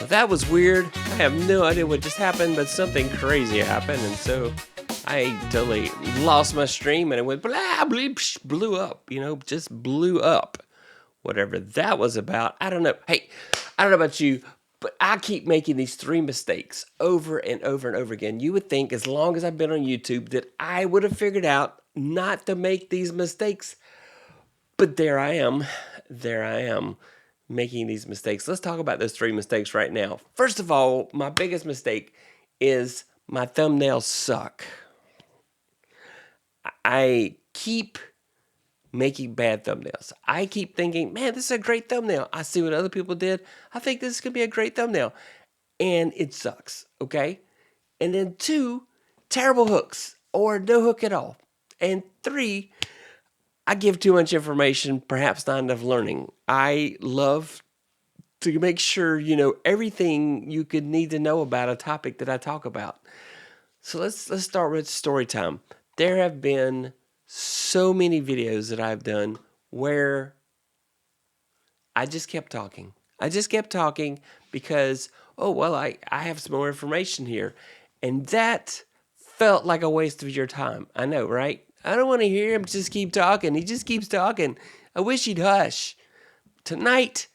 Well, that was weird. I have no idea what just happened, but something crazy happened, and so I totally lost my stream, and it went blah, blah, psh, blew up, just blew up. Whatever that was about, I don't know. Hey, I don't know about you, but I keep making these 3 mistakes over and over and over again. You would think as long as I've been on YouTube that I would have figured out not to make these mistakes. But there I am making these mistakes. Let's talk about those 3 mistakes right now. First of all, my biggest mistake is my thumbnails suck. I keep making bad thumbnails. I keep thinking, man, this is a great thumbnail. I see what other people did. I think this is going to be a great thumbnail. And it sucks, okay? And then 2, terrible hooks or no hook at all. And 3, I give too much information, perhaps not enough learning. I love to make sure you know everything you could need to know about a topic that I talk about. So let's start with story time. There have been so many videos that I've done where I just kept talking. I just kept talking because, oh, well, I have some more information here. And that felt like a waste of your time. I know, right? I don't want to hear him just keep talking. He just keeps talking. I wish he'd hush. Tonight,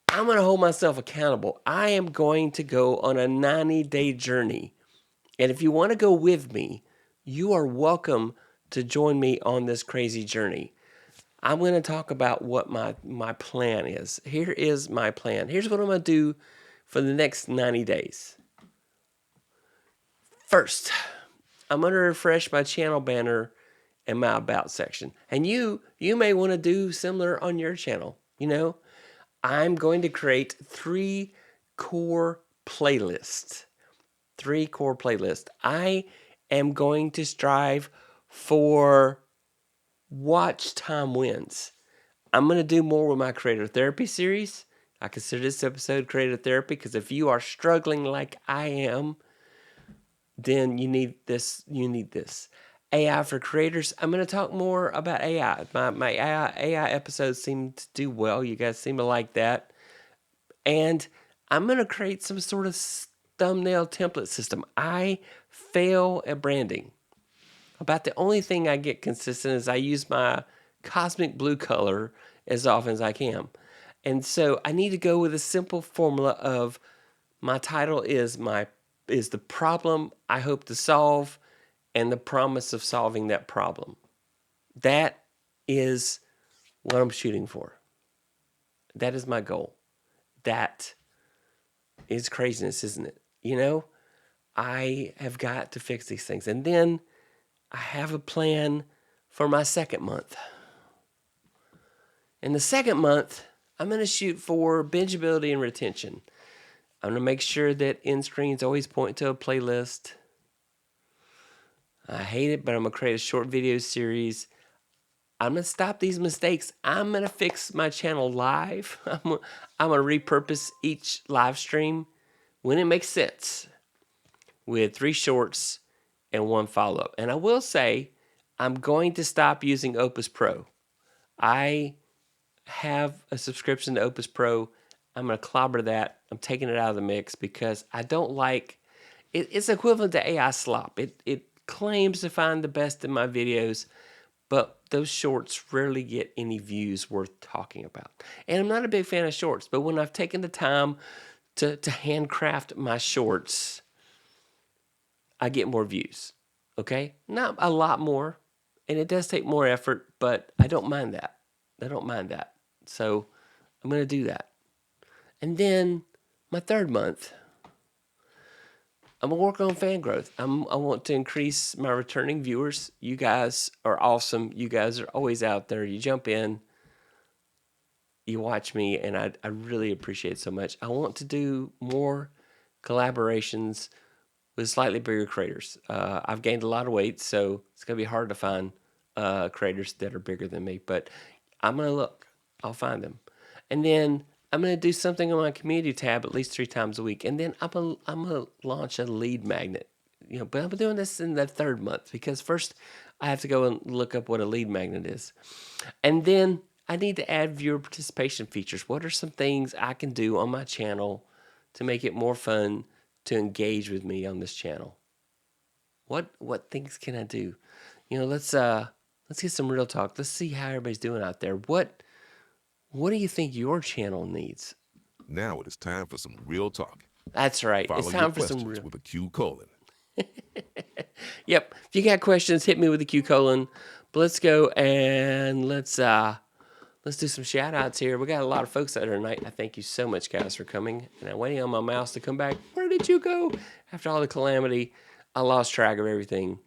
I'm going to hold myself accountable. I am going to go on a 90-day journey. And if you want to go with me, you are welcome to join me on this crazy journey. I'm going to talk about what my plan is. Here is my plan. Here's what I'm going to do for the next 90 days. First, I'm going to refresh my channel banner and my about section. And you may want to do similar on your channel. I'm going to create 3 core playlists. 3 core playlists. I am going to strive for watch time wins. I'm going to do more with my creator therapy series. I consider this episode creator therapy because if you are struggling like I am, then you need this. AI for creators. I'm going to talk more about AI. My AI episodes seem to do well. You guys seem to like that. And I'm going to create some sort of thumbnail template system. I fail at branding. About the only thing I get consistent is I use my cosmic blue color as often as I can. And so I need to go with a simple formula of my title is the problem I hope to solve and the promise of solving that problem. That is what I'm shooting for. That is my goal. That is craziness, isn't it? I have got to fix these things. And then I have a plan for my second month. In the second month, I'm going to shoot for bingeability and retention. I'm going to make sure that end screens always point to a playlist. I hate it, but I'm going to create a short video series. I'm going to stop these mistakes. I'm going to fix my channel live. I'm going to repurpose each live stream when it makes sense with 3 shorts and 1 follow-up. And I will say, I'm going to stop using Opus Pro. I have a subscription to Opus Pro. I'm going to clobber that. I'm taking it out of the mix because I don't like it. It's equivalent to AI slop. It claims to find the best in my videos, but those shorts rarely get any views worth talking about. And I'm not a big fan of shorts, but when I've taken the time to handcraft my shorts, I get more views. Okay? Not a lot more, and it does take more effort, but I don't mind that. So I'm going to do that. And then my third month, I'm going to work on fan growth. I want to increase my returning viewers. You guys are awesome. You guys are always out there. You jump in, you watch me, and I really appreciate it so much. I want to do more collaborations with slightly bigger creators. I've gained a lot of weight, so it's going to be hard to find creators that are bigger than me. But I'm going to look. I'll find them. And then I'm going to do something on my community tab at least 3 times a week. And then I'm going to launch a lead magnet. But I'm doing this in the third month because first I have to go and look up what a lead magnet is. And then I need to add viewer participation features. What are some things I can do on my channel to make it more fun to engage with me on this channel? What things can I do? Let's get some real talk. Let's see how everybody's doing out there. What do you think your channel needs? Now it is time for some real talk. That's right. Follow It's your time for some questions real. with a Q colon. Yep. If you got questions, hit me with the Q colon. But let's go and let's do some shout outs here. We got a lot of folks out here tonight. I thank you so much, guys, for coming. And I'm waiting on my mouse to come back. Where did you go? After all the calamity, I lost track of everything.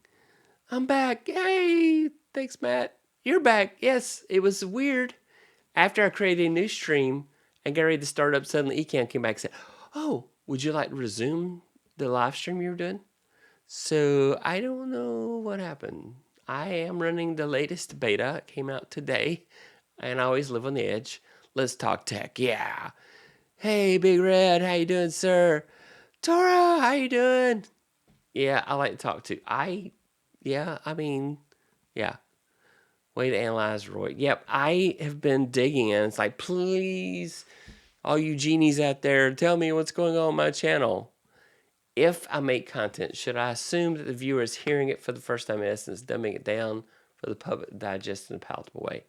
I'm back. Hey, thanks, Matt. You're back. Yes, it was weird. After I created a new stream and got ready to start up, suddenly Ecan came back and said, "Oh, would you like to resume the live stream you were doing?" So I don't know what happened. I am running the latest beta. It came out today, and I always live on the edge. Let's talk tech. Yeah. Hey, Big Red, how you doing, sir? Tora, how you doing? Yeah, I like to talk to. Yeah. Way to analyze, Roy. Yep, I have been digging in. It's like, please, all you genies out there, tell me what's going on my channel. If I make content, should I assume that the viewer is hearing it for the first time, in essence, dumbing it down for the public to digest in a palatable way?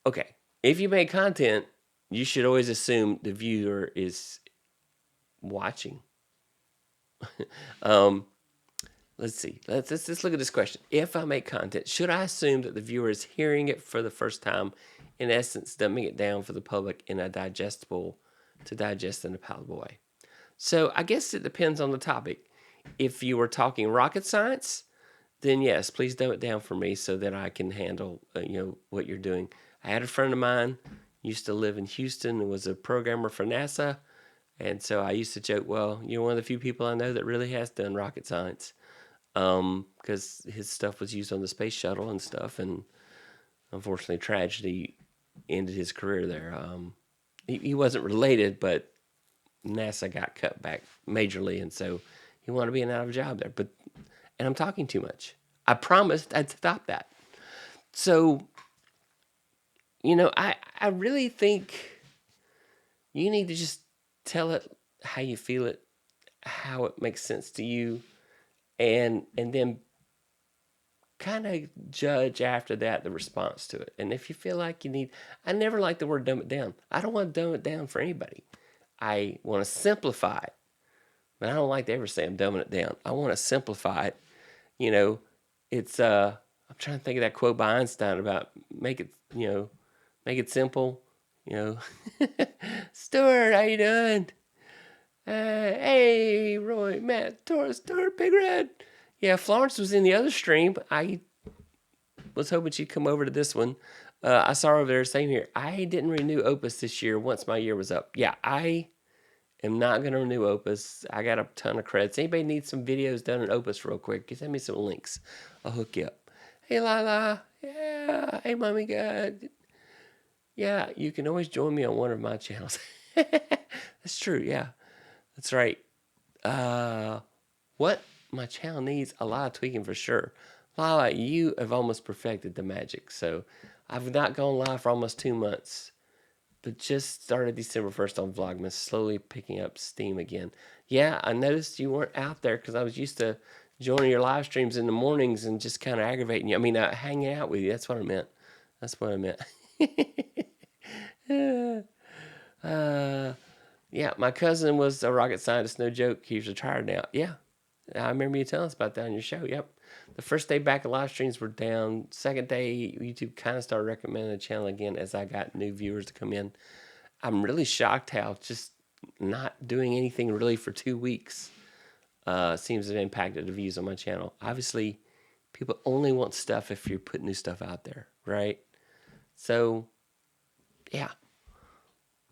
Okay, if you make content, you should always assume the viewer is watching. Let's see. Let's look at this question. If I make content, should I assume that the viewer is hearing it for the first time, in essence, dumbing it down for the public in a digest in a palatable way? So I guess it depends on the topic. If you were talking rocket science, then yes, please dumb it down for me so that I can handle what you're doing. I had a friend of mine used to live in Houston and was a programmer for NASA, and so I used to joke, well, you're one of the few people I know that really has done rocket science, because his stuff was used on the space shuttle and stuff, and unfortunately, tragedy ended his career there. He wasn't related, but NASA got cut back majorly, and so he wanted to be out of a job there. And I'm talking too much. I promised I'd stop that. So, I really think you need to just tell it how you feel it, how it makes sense to you, and then kind of judge after that the response to it. And if you feel like I never like the word dumb it down. I don't want to dumb it down for anybody. I want to simplify it. But I don't like to ever say I'm dumbing it down. I want to simplify it. It's I'm trying to think of that quote by Einstein about make it simple. Stuart, how you doing? Hey, Roy, Matt, Taurus, Stuart, Big Red. Yeah, Florence was in the other stream. I was hoping she'd come over to this one. I saw her over there. Same here. I didn't renew Opus this year once my year was up. Yeah, I am not going to renew Opus. I got a ton of credits. Anybody needs some videos done in Opus real quick? Send me some links. I'll hook you up. Hey, Lila. Yeah. Hey, Mommy God. Yeah, you can always join me on one of my channels. That's true. Yeah, that's right. What my channel needs a lot of tweaking for sure. Lila, you have almost perfected the magic. So I've not gone live for almost 2 months, but just started December 1st on Vlogmas, slowly picking up steam again. Yeah, I noticed you weren't out there because I was used to joining your live streams in the mornings and just kind of aggravating you. I mean, hanging out with you. That's what I meant. Yeah, my cousin was a rocket scientist, no joke. He's retired now. Yeah, I remember you telling us about that on your show. Yep. The first day back, the live streams were down. Second day, YouTube kind of started recommending the channel again as I got new viewers to come in. I'm really shocked how just not doing anything really for 2 weeks seems to have impacted the views on my channel. Obviously, people only want stuff if you put new stuff out there, right? So, yeah.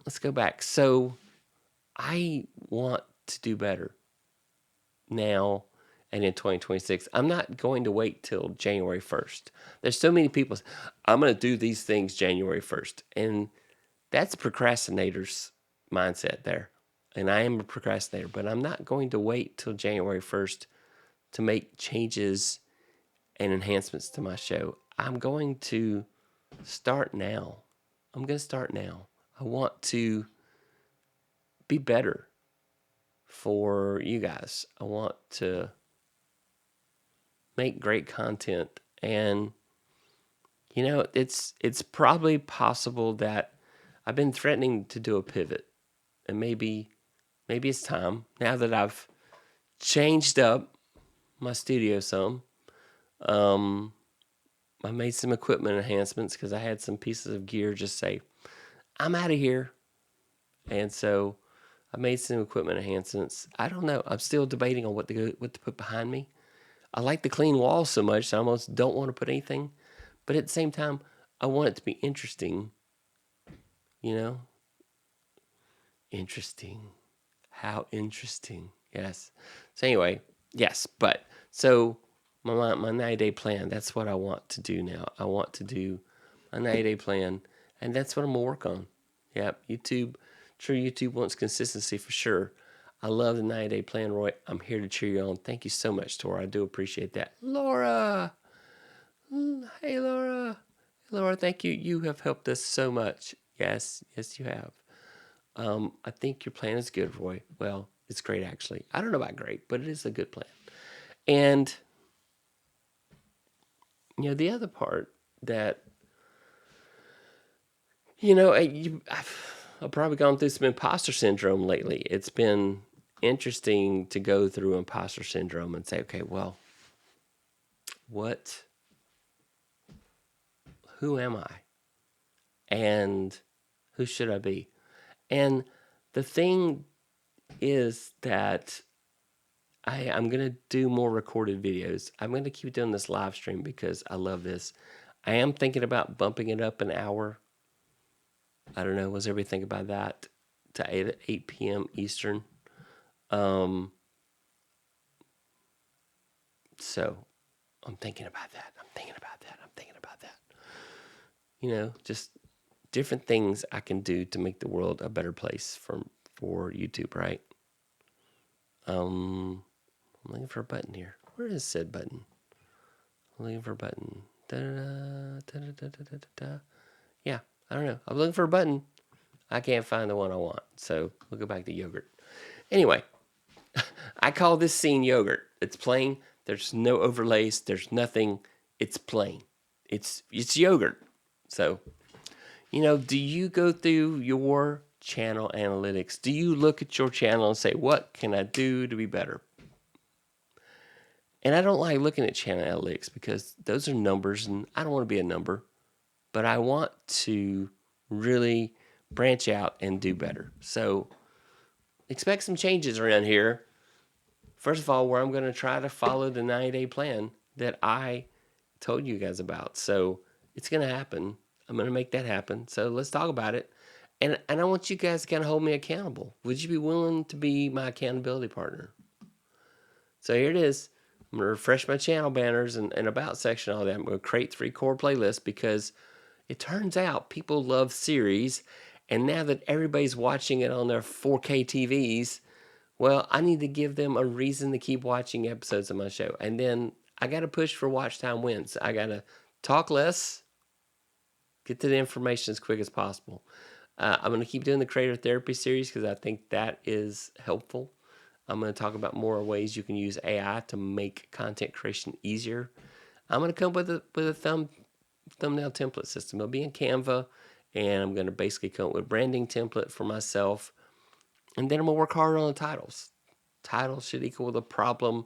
Let's go back. So, I want to do better now and in 2026. I'm not going to wait till January 1st. There's so many people, I'm going to do these things January 1st. And that's procrastinators' mindset there. And I am a procrastinator, but I'm not going to wait till January 1st to make changes and enhancements to my show. I'm going to start now. I want to be better. for you guys. I want to make great content, and it's probably possible that I've been threatening to do a pivot, and maybe it's time now that I've changed up my studio some. I made some equipment enhancements because I had some pieces of gear just say, I'm out of here. And so I made some equipment enhancements. I don't know. I'm still debating on what to put behind me. I like the clean walls so much, so I almost don't want to put anything. But at the same time, I want it to be interesting. Interesting. How interesting. Yes. So anyway, yes. But so my 90-day plan, that's what I want to do now. I want to do a 90-day plan, and that's what I'm going to work on. Yep. YouTube wants consistency for sure. I love the 90-day plan, Roy. I'm here to cheer you on. Thank you so much, Tora. I do appreciate that. Laura. Hey, Laura. Laura, thank you. You have helped us so much. Yes, you have. I think your plan is good, Roy. Well, it's great, actually. I don't know about great, but it is a good plan. And, the other part that, I've probably gone through some imposter syndrome lately. It's been interesting to go through imposter syndrome and say, okay, well, who am I? And who should I be? And the thing is that I'm going to do more recorded videos. I'm going to keep doing this live stream because I love this. I am thinking about bumping it up an hour. I don't know. Was everybody thinking about that? To 8 p.m. Eastern. So I'm thinking about that. Just different things I can do to make the world a better place for YouTube, right? I'm looking for a button here. Where is said button? I'm looking for a button. Yeah, I don't know. I'm looking for a button. I can't find the one I want. So we'll go back to yogurt. Anyway, I call this scene yogurt. It's plain. There's no overlays. There's nothing. It's plain. It's yogurt. So, do you go through your channel analytics? Do you look at your channel and say, what can I do to be better? And I don't like looking at channel analytics because those are numbers and I don't want to be a number, but I want to really branch out and do better. So expect some changes around here. First of all, where I'm going to try to follow the 90-day plan that I told you guys about. So it's going to happen. I'm going to make that happen. So let's talk about it. And I want you guys to kind of hold me accountable. Would you be willing to be my accountability partner? So here it is. I'm going to refresh my channel banners and about section, all that. I'm going to create 3 core playlists because it turns out people love series. And now that everybody's watching it on their 4K TVs, well, I need to give them a reason to keep watching episodes of my show. And then I got to push for watch time wins. I got to talk less, get to the information as quick as possible. I'm going to keep doing the creator therapy series because I think that is helpful. I'm going to talk about more ways you can use AI to make content creation easier. I'm going to come up with a thumbnail template system. It'll be in Canva, and I'm going to basically come up with a branding template for myself. And then I'm going to work harder on the titles. Titles should equal the problem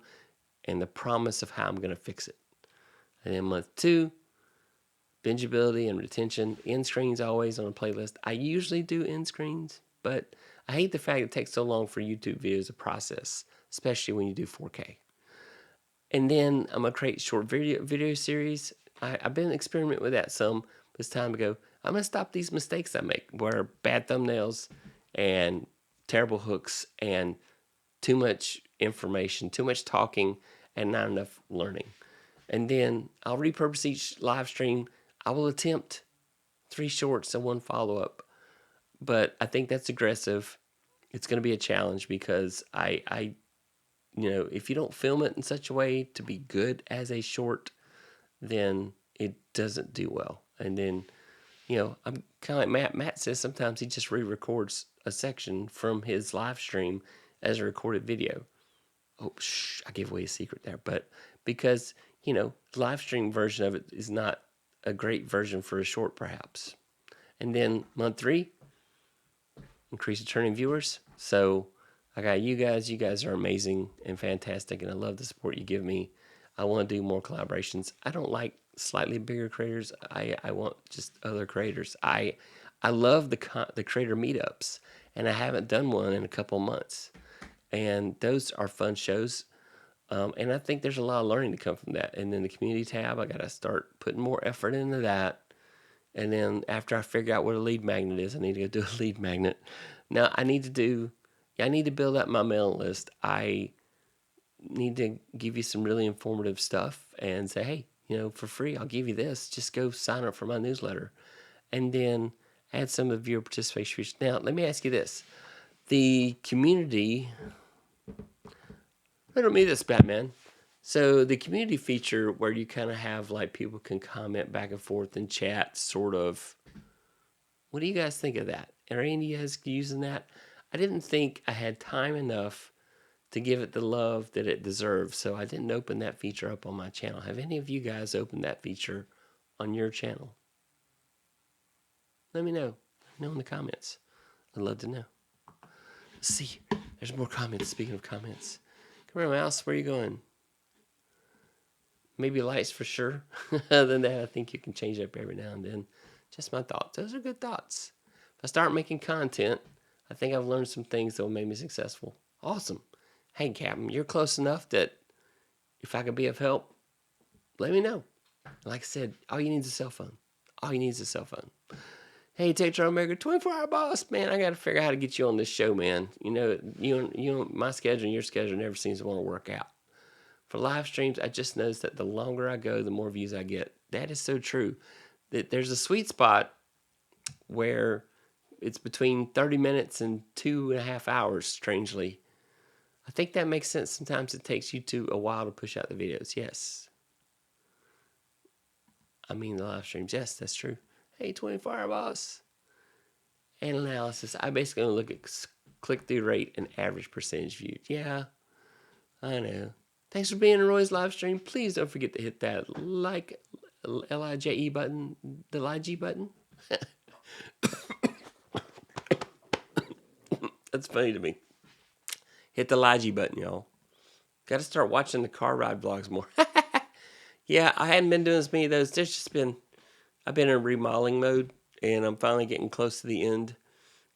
and the promise of how I'm going to fix it. And then month 2, bingeability and retention. End screens always on a playlist. I usually do end screens, but I hate the fact it takes so long for YouTube videos to process, especially when you do 4K. And then I'm going to create short video series. I've been experimenting with that some, but it's time to go. I'm going to stop these mistakes I make where bad thumbnails and terrible hooks and too much information, too much talking, and not enough learning. And then I'll repurpose each live stream. I will attempt 3 shorts and 1 follow-up. But I think that's aggressive. It's going to be a challenge because I if you don't film it in such a way to be good as a short, then it doesn't do well. And then, I'm kind of like Matt. Matt says sometimes he just re-records a section from his live stream as a recorded video. Oh, I gave away a secret there. But because, the live stream version of it is not a great version for a short, perhaps. And then month 3, increase returning viewers. So I got you guys. You guys are amazing and fantastic, and I love the support you give me. I want to do more collaborations. I don't like slightly bigger creators. I want just other creators. I love the creator meetups, and I haven't done one in a couple months. And those are fun shows. And I think there's a lot of learning to come from that. And then the community tab, I got to start putting more effort into that. And then after I figure out what a lead magnet is, I need to go do a lead magnet. Now I need to build up my mailing list. I need to give you some really informative stuff and say, hey, for free, I'll give you this. Just go sign up for my newsletter. And then add some of your participation. Now, let me ask you this. The community, riddle me this, Batman. So the community feature where you kind of have like people can comment back and forth and chat, sort of. What do you guys think of that? Are any of you guys using that? I didn't think I had time enough to give it the love that it deserves, so I didn't open that feature up on my channel. Have any of you guys opened that feature on your channel? Let me know. Let me know in the comments. I'd love to know. Let's see, there's more comments. Speaking of comments. Come here, mouse. Where are you going? Maybe lights for sure. Other than that, I think you can change up every now and then. Just my thoughts. Those are good thoughts. If I start making content, I think I've learned some things that will make me successful. Awesome. Hey, Captain, you're close enough that if I could be of help, let me know. Like I said, all you need is a cell phone. All you need is a cell phone. Hey, Tetra Omega, 24-hour boss, man. I got to figure out how to get you on this show, man. My schedule and your schedule never seems to want to work out. For live streams, I just noticed that the longer I go, the more views I get. That is so true. That there's a sweet spot where it's between 30 minutes and 2.5 hours, strangely. I think that makes sense. Sometimes it takes you a while to push out the videos. Yes. I mean the live streams. Yes, that's true. Hey, 24-hour boss. And analysis. I basically look at click-through rate and average percentage viewed. Yeah, I know. Thanks for being in Roy's live stream. Please don't forget to hit that like LIJE button, the LIG button. That's funny to me. Hit the LIG button, y'all. Got to start watching the car ride vlogs more. Yeah, I hadn't been doing as many of those. I've been in remodeling mode, and I'm finally getting close to the end.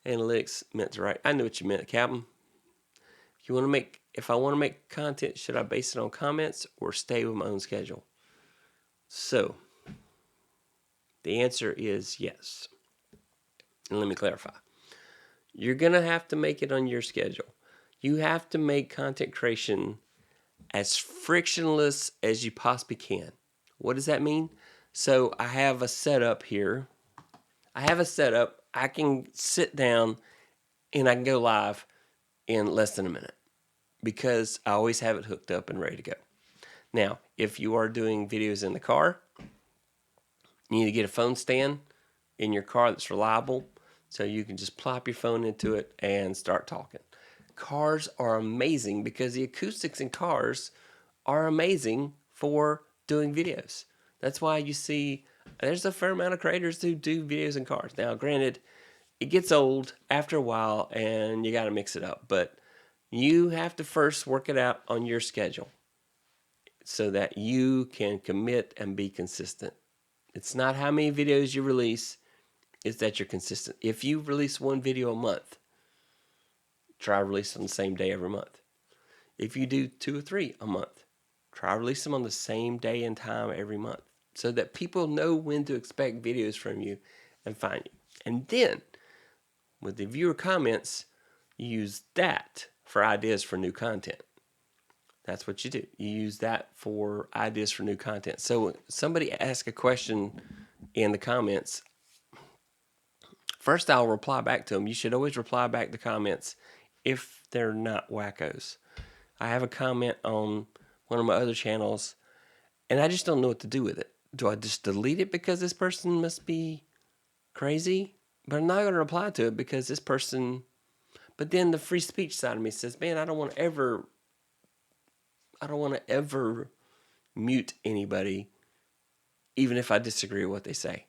Analytics meant right. I knew what you meant, Captain. If I want to make content, should I base it on comments or stay with my own schedule? So, the answer is yes. And let me clarify. You're going to have to make it on your schedule. You have to make content creation as frictionless as you possibly can. What does that mean? So, I have a setup here. I can sit down and I can go live in less than a minute because I always have it hooked up and ready to go. Now, if you are doing videos in the car, you need to get a phone stand in your car that's reliable so you can just plop your phone into it and start talking. Cars are amazing because the acoustics in cars are amazing for doing videos. That's why you see there's a fair amount of creators who do videos in cars. Now, granted, it gets old after a while and you got to mix it up, but you have to first work it out on your schedule so that you can commit and be consistent. It's not how many videos you release, it's that you're consistent. If you release one video a month, try release on the same day every month. If you do 2 or 3 a month, try release them on the same day and time every month so that people know when to expect videos from you and find you. And then, with the viewer comments, you use that for ideas for new content. That's what you do. You use that for ideas for new content. So when somebody asks a question in the comments, first I'll reply back to them. You should always reply back to comments if they're not wackos. I have a comment on one of my other channels, and I just don't know what to do with it. Do I just delete it because this person must be crazy? But I'm not going to reply to it because this person... But then the free speech side of me says, man, I don't want to ever mute anybody, even if I disagree with what they say.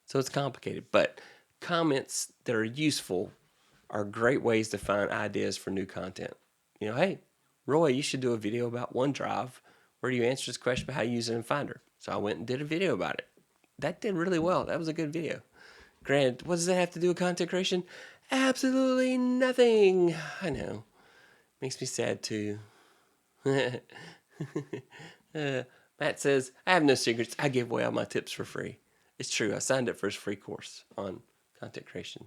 So it's complicated. But comments that are useful are great ways to find ideas for new content. Hey, Roy, you should do a video about OneDrive where you answer this question about how you use it in Finder. So I went and did a video about it. That did really well. That was a good video. Granted, what does that have to do with content creation? Absolutely nothing. I know. Makes me sad too. Matt says, I have no secrets. I give away all my tips for free. It's true. I signed up for his free course on content creation.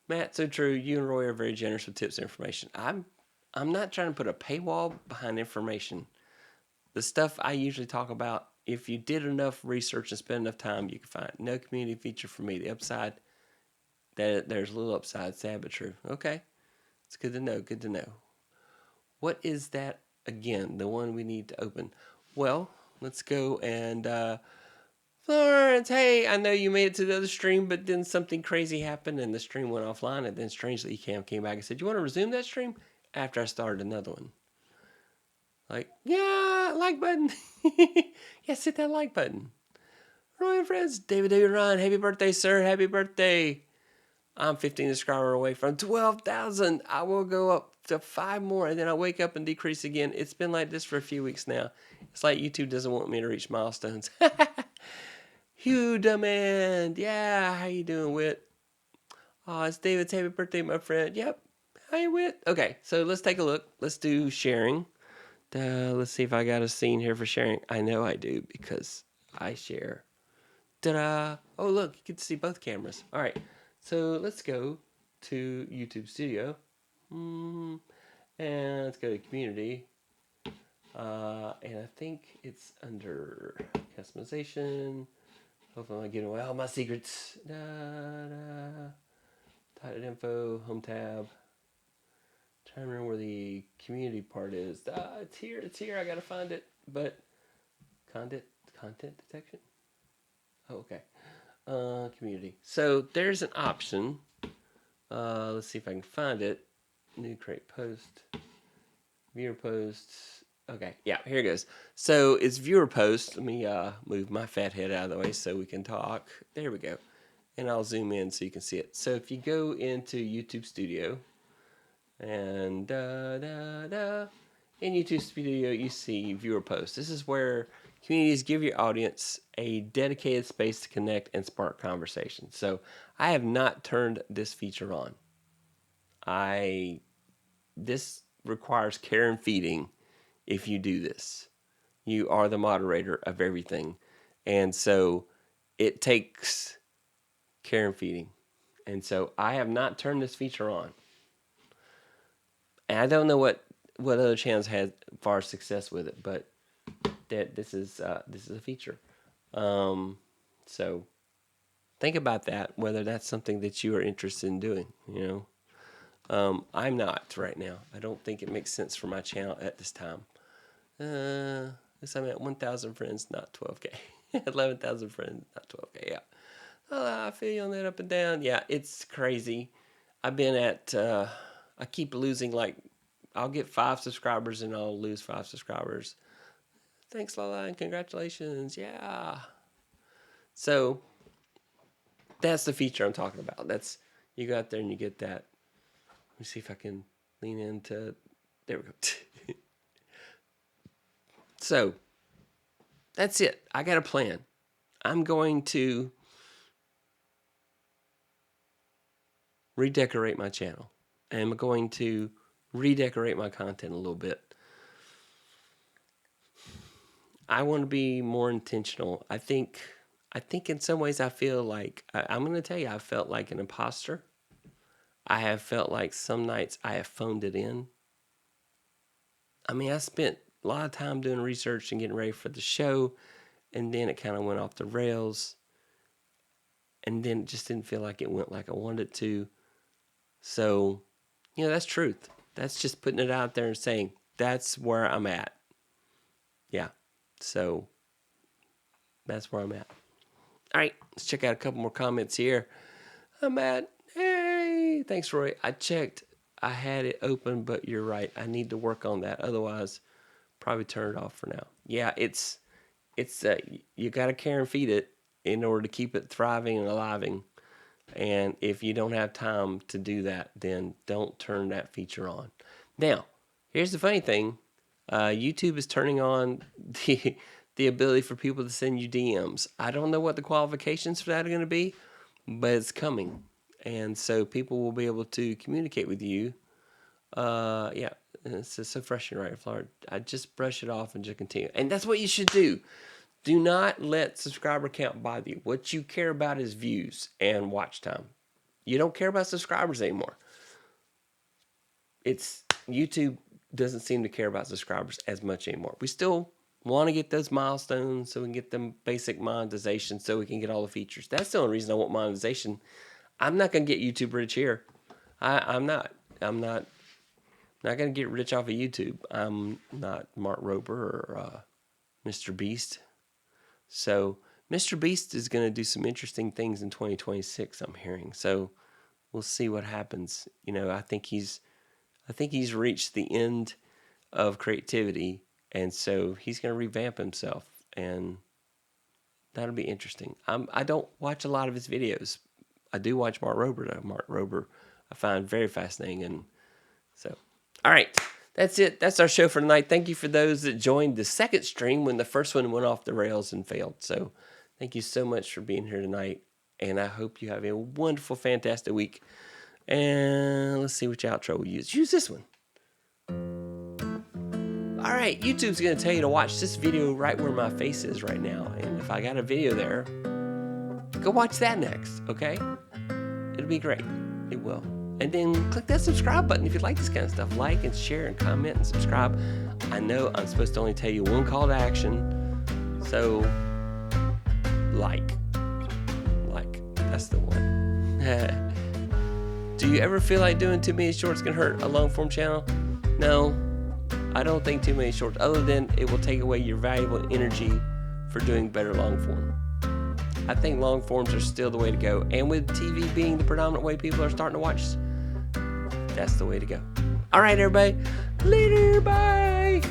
Matt, so true. You and Roy are very generous with tips and information. I'm not trying to put a paywall behind information. The stuff I usually talk about, if you did enough research and spend enough time, you can find. No community feature for me. The upside, there's a little upside, sad but true. Okay. It's good to know. Good to know. What is that again? The one we need to open. Well, let's go and Florence, hey, I know you made it to the other stream, but then something crazy happened and the stream went offline, and then strangely Cam came back and said, you want to resume that stream? After I started another one. Like, yeah, like button. Yes, hit that like button. Roy and friends, David Ryan, happy birthday, sir. Happy birthday. I'm 15 subscribers away from 12,000. I will go up to 5 more, and then I'll wake up and decrease again. It's been like this for a few weeks now. It's like YouTube doesn't want me to reach milestones. Hugh Demand. Yeah, how you doing, Whit? Oh, it's David's happy birthday, my friend. Yep. Hey, Whit. Okay, so let's take a look. Let's do sharing. Let's see if I got a scene here for sharing. I know I do because I share. Ta-da! Oh, look, you can see both cameras. All right, so let's go to YouTube Studio. And let's go to Community. And I think it's under Customization. Hopefully I'm getting away all my secrets. Title info, home tab. Trying to remember where the community part is. It's here. I gotta find it. But content detection. Oh, okay. Community. So there's an option. Let's see if I can find it. New create post. Viewer posts. Okay, yeah, here it goes. So it's viewer post. Let me move my fat head out of the way so we can talk. There we go. And I'll zoom in so you can see it. So if you go into YouTube Studio, and in YouTube Studio, you see viewer posts. This is where communities give your audience a dedicated space to connect and spark conversation. So I have not turned this feature on. This requires care and feeding if you do this. You are the moderator of everything. And so it takes care and feeding. And so I have not turned this feature on. And I don't know what other channels had far success with it, but this is a feature. So think about that, whether that's something that you are interested in doing. I'm not right now. I don't think it makes sense for my channel at this time. This I'm at 1,000 friends, not 12K. 11,000 friends, not 12K. Yeah. I feel you on that up and down. Yeah, it's crazy. I've been at. I keep losing, like, I'll get 5 subscribers and I'll lose 5 subscribers. Thanks, Lala, and congratulations. Yeah. So that's the feature I'm talking about. That's, you go out there and you get that. Let me see if I can lean into, there we go. So that's it. I got a plan. I'm going to redecorate my channel. I'm going to redecorate my content a little bit. I want to be more intentional. I think in some ways I feel like, I'm going to tell you, I felt like an imposter. I have felt like some nights I have phoned it in. I mean, I spent a lot of time doing research and getting ready for the show, and then it kind of went off the rails, and then it just didn't feel like it went like I wanted it to. So, that's truth. That's just putting it out there and saying, that's where I'm at. Yeah. So, that's where I'm at. All right, let's check out a couple more comments here. I'm at, hey, thanks, Roy. I checked. I had it open, but you're right. I need to work on that. Otherwise, probably turn it off for now. Yeah, it's you got to care and feed it in order to keep it thriving and aliving. And if you don't have time to do that, then don't turn that feature on. Now, here's the funny thing: YouTube is turning on the ability for people to send you DMs. I don't know what the qualifications for that are going to be, but it's coming, and so people will be able to communicate with you. Yeah, it's just so frustrating, right, Florida? I just brush it off and just continue, and that's what you should do. Do not let subscriber count bother you. What you care about is views and watch time. You don't care about subscribers anymore. It's YouTube doesn't seem to care about subscribers as much anymore. We still want to get those milestones so we can get them basic monetization so we can get all the features. That's the only reason I want monetization. I'm not going to get YouTube rich here. I'm not. I'm not going to get rich off of YouTube. I'm not Mark Rober or Mr. Beast. So Mr. Beast is going to do some interesting things in 2026, I'm hearing. So we'll see what happens. You know, I think he's reached the end of creativity, and so he's going to revamp himself, and that'll be interesting. I don't watch a lot of his videos. I do watch Mark Rober, though. Mark Rober I find very fascinating, and so, all right. That's it. That's our show for tonight. Thank you for those that joined the second stream when the first one went off the rails and failed. So thank you so much for being here tonight. And I hope you have a wonderful, fantastic week. And let's see which outro we use. Use this one. All right. YouTube's going to tell you to watch this video right where my face is right now. And if I got a video there, go watch that next. Okay? It'll be great. It will. And then click that subscribe button if you like this kind of stuff. Like and share and comment and subscribe. I know I'm supposed to only tell you one call to action. So, like. That's the one. Do you ever feel like doing too many shorts can hurt a long form channel? No, I don't think too many shorts, other than it will take away your valuable energy for doing better long form. I think long forms are still the way to go. And with TV being the predominant way people are starting to watch, that's the way to go. All right, everybody. Later. Bye.